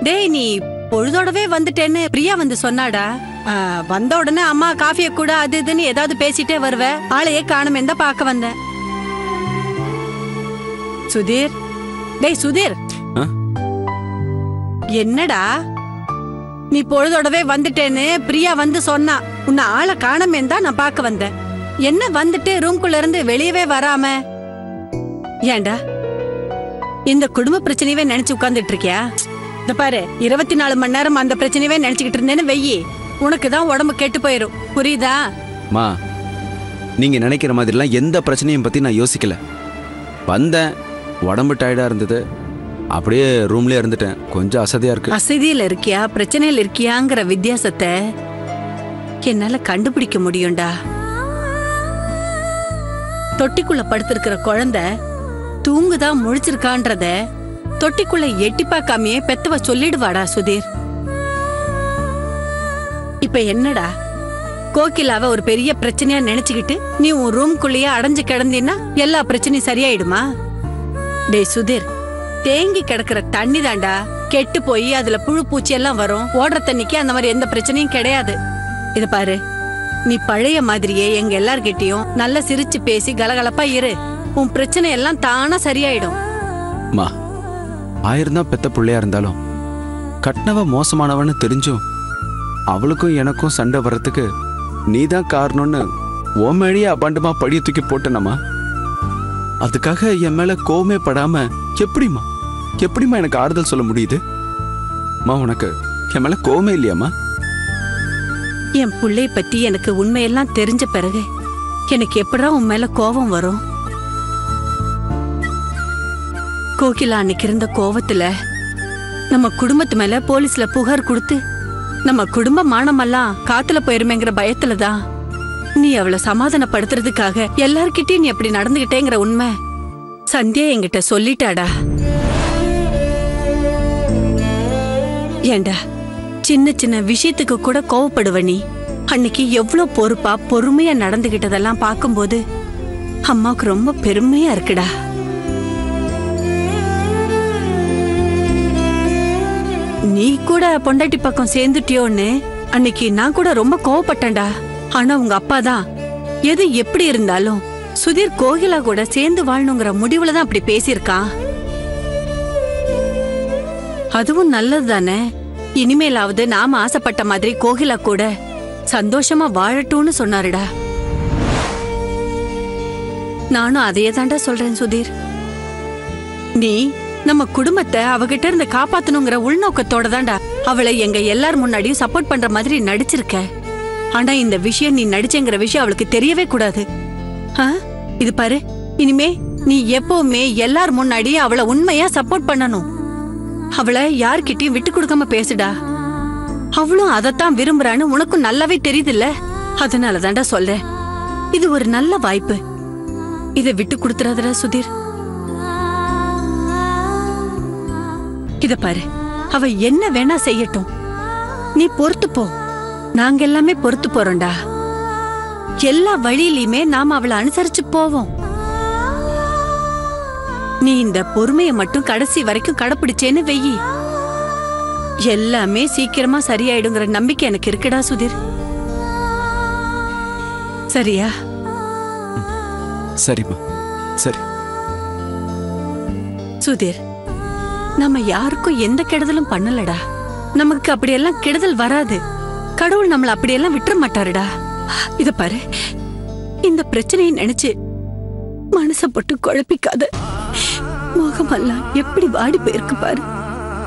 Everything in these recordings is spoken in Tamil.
டேய் நீ பொழுதோடவே வந்துட்டேன்னு பிரியா வந்து சொன்னாடா. வந்த உடனே அம்மா காஃபிய கூட அது இதுன்னு ஏதாவது பேசிட்டே வருவ. ஆளையே காணுமே தான் பார்க்க வந்தேன். சுதீர், டேய் சுதீர், என்னடா நீ பொழுதோடவே வந்துட்டேன்னு பிரியா வந்து சொன்னா. உன்னை ஆளை காணுமே தான் நான் பார்க்க வந்தேன். என்ன வந்துட்டு ரூம்குள்ள இருந்து வெளியவே வராம? ஏண்டா இந்த குடும்ப பிரச்சனையவே நினைச்சு உட்கார்ந்துட்டு இருக்கியா? இந்த பாரு, 24 மணி நேரம் அந்த பிரச்சனையவே நினைச்சுக்கிட்டு இருந்தேன்னு வெய்யி, உனக்கு தான் உடம்பு கெட்டு போயிரும். புரியுதா? மா, நீங்க நினைக்கிற மாதிரிலாம் எந்த பிரச்சனையும் பத்தி நான் யோசிக்கல. வந்தேன், உடம்பு டயர்டா இருந்தது, அப்படியே ரூம்லயே இருந்துட்டேன். கொஞ்சம் அசதியா இருக்கு. அசதியில இருக்கியா பிரச்சனையில இருக்கியாங்கிற வித்தியாசத்தை என்னால கண்டுபிடிக்க முடியும்டா. தொட்டிக்குள்ள படுத்திருக்கிற குழந்தை தூங்குதா முழிச்சிருக்கான்றத தொட்டிக்குள்ள எட்டி பார்க்காமையே பெத்தவ சொல்லிடுவாடா சுதீர். இப்ப என்னடா கோகிலாவ ஒரு பெரிய பிரச்சனையா நினைச்சுக்கிட்டு நீ உன் ரூம்குள்ளேயே அடைஞ்சு கிடந்தீன்னா எல்லா பிரச்சனையும் சரியாயிடுமா? டேய் சுதீர், தேங்கி கிடக்குற தண்ணி தாண்டா கெட்டு போய் அதுல புழு பூச்சி எல்லாம் வரும். ஓடுற தண்ணிக்கு அந்த மாதிரி எந்த பிரச்சனையும் கிடையாது. இத பாரு, நீ பழைய மாதிரியே எங்க எல்லார்கிட்டயும் நல்லா சிரிச்சு பேசி கலகலப்பா இரு. உன் பிரச்சனை எல்லாம் தானா சரியாயிடும். மா, 1000 தான் பெத்த பிள்ளையா இருந்தாலும் கட்னவ மோசமானவன்னு தெரிஞ்சும் அவளுக்கும் எனக்கும் சண்டை வர்றதுக்கு நீதான் காரணம்னு உன் மேலேயே அபாண்டமா படிய தூக்கி போட்டனம்மா. அதுக்காக என் மேல கோவமே படாம எப்படிம்மா எனக்கு ஆறுதல் சொல்ல முடியுது? மா, உனக்கு என் மேல கோவமே இல்லையாம்மா? என் பிள்ளை பத்தி எனக்கு உண்மையெல்லாம் தெரிஞ்ச பிறகு எனக்கு எப்படா உன் மேல கோபம் வரும்? கோகிலா அன்னைக்கு இருந்த கோவத்துல நம்ம குடும்பத்து மேல போலீஸ்ல புகார் கொடுத்து நம்ம குடும்ப மானமெல்லாம் காத்துல போயிருமேங்கிற பயத்துலதான் நீ அவளை சமாதானப்படுத்துறதுக்காக எல்லார்கிட்டயும் நீ அப்படி நடந்துகிட்டேங்கிற உண்மை சந்தியா என்கிட்ட சொல்லிட்டாடா. ஏண்டா சின்ன சின்ன விஷயத்துக்கு கூட கோவப்படுவ நீ. அன்னைக்கு எவ்வளவு பொறுப்பா பொறுமையா நடந்துகிட்டதெல்லாம் பார்க்கும்போது அம்மாவுக்கு ரொம்ப பெருமையா இருக்குடா. நீ கூட பொண்டாட்டி பக்கம் சேர்ந்துட்டியோன்னு அன்னைக்கு நான் கூட ரொம்ப கோவப்பட்டேன்டா. ஆனா உங்க அப்பா தான் எது எப்படி இருந்தாலும் சுதீர் கோகிலா கூட சேர்ந்து வாழணுங்கிற முடிவுல தான் அப்படி பேசியிருக்கான். அதுவும் நல்லது தானே. இனிமேலாவது நாம ஆசைப்பட்ட மாதிரி கோகிலா கூட சந்தோஷமா வாழட்டும்னு சொன்னாருடா. நானும் அதையே தாண்டா சொல்றேன் சுதீர். நீ நம்ம குடும்பத்தை அவகிட்ட இருந்து காப்பாத்தணுங்கிற உள்நோக்கத்தோட தாண்டா அவளை எங்க எல்லார் முன்னாடியும் சப்போர்ட் பண்ற மாதிரி நடிச்சிருக்க. ஆனா இந்த விஷயம் நீ நடிச்சேங்கிற விஷயம் அவளுக்கு தெரியவே கூடாது. இது பாரு, இனிமே நீ எப்பவுமே எல்லார் முன்னாடியும் அவளை உண்மையா சப்போர்ட் பண்ணணும். அவளை யார்கிட்டயும் விட்டு கொடுக்காம பேசுடா. அவளும் அதத்தான் விரும்புறான்னு உனக்கும் நல்லாவே தெரியுதுல்ல. அதனால தாண்டா சொல்றேன், இது ஒரு நல்ல வாய்ப்பு. இதை விட்டு கொடுத்துறாதடா சுதீர். இத பாரு, அவ என்ன வேணா செய்யட்டும், நீ பொறுத்து போ. நாங்க எல்லாமே பொறுத்து போறோம்டா. எல்லா வழியிலுமே நாம அவளை அனுசரிச்சு போவோம். நீ இந்த பொறுமையை மட்டும் கடைசி வரைக்கும் கடைப்பிடிச்சேன்னு வெயி, எல்லாமே சீக்கிரமா சரியாயிடுங்கிற நம்பிக்கை எனக்கு இருக்குடா சுதீர். சரியா? சரிம்மா, சரி. சுதீர், நம்ம யாருக்கும் எந்த கெடுதலும் பண்ணலடா. நமக்கு அப்படியெல்லாம் கெடுதல் வராது. கடவுள் நம்மள அப்படியெல்லாம் விட்டுற மாட்டாருடா. இத பாரு, இந்த பிரச்சனையை நினைச்சு மனச போட்டு குழப்பிக்காத. முகமெல்லாம் எப்படி வாடி போயிருக்கு பாரு.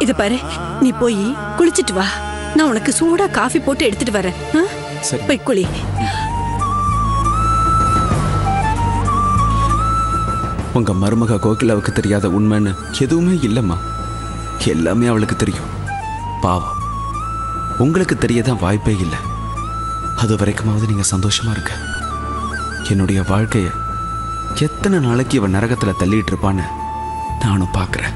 இத பாரு, நீ போய் குளிச்சிட்டு வா. நான் உனக்கு சூடா காஃபி போட்டு எடுத்துட்டு வரேன். போய் குளி. உங்க மருமக கோகிலாவுக்கு தெரியாத உண்மைன்னு எதுவுமே இல்லம்மா. எல்லாமே அவளுக்கு தெரியும். பாவம், உங்களுக்கு தெரியதான் வாய்ப்பே இல்லை. அது வரைக்குமாவது நீங்க சந்தோஷமா இருக்க. என்னுடைய வாழ்க்கைய எத்தனை நாளைக்கு இவன் நரகத்துல தள்ளிட்டு இருப்பான்னு நானும் பாக்குறேன்.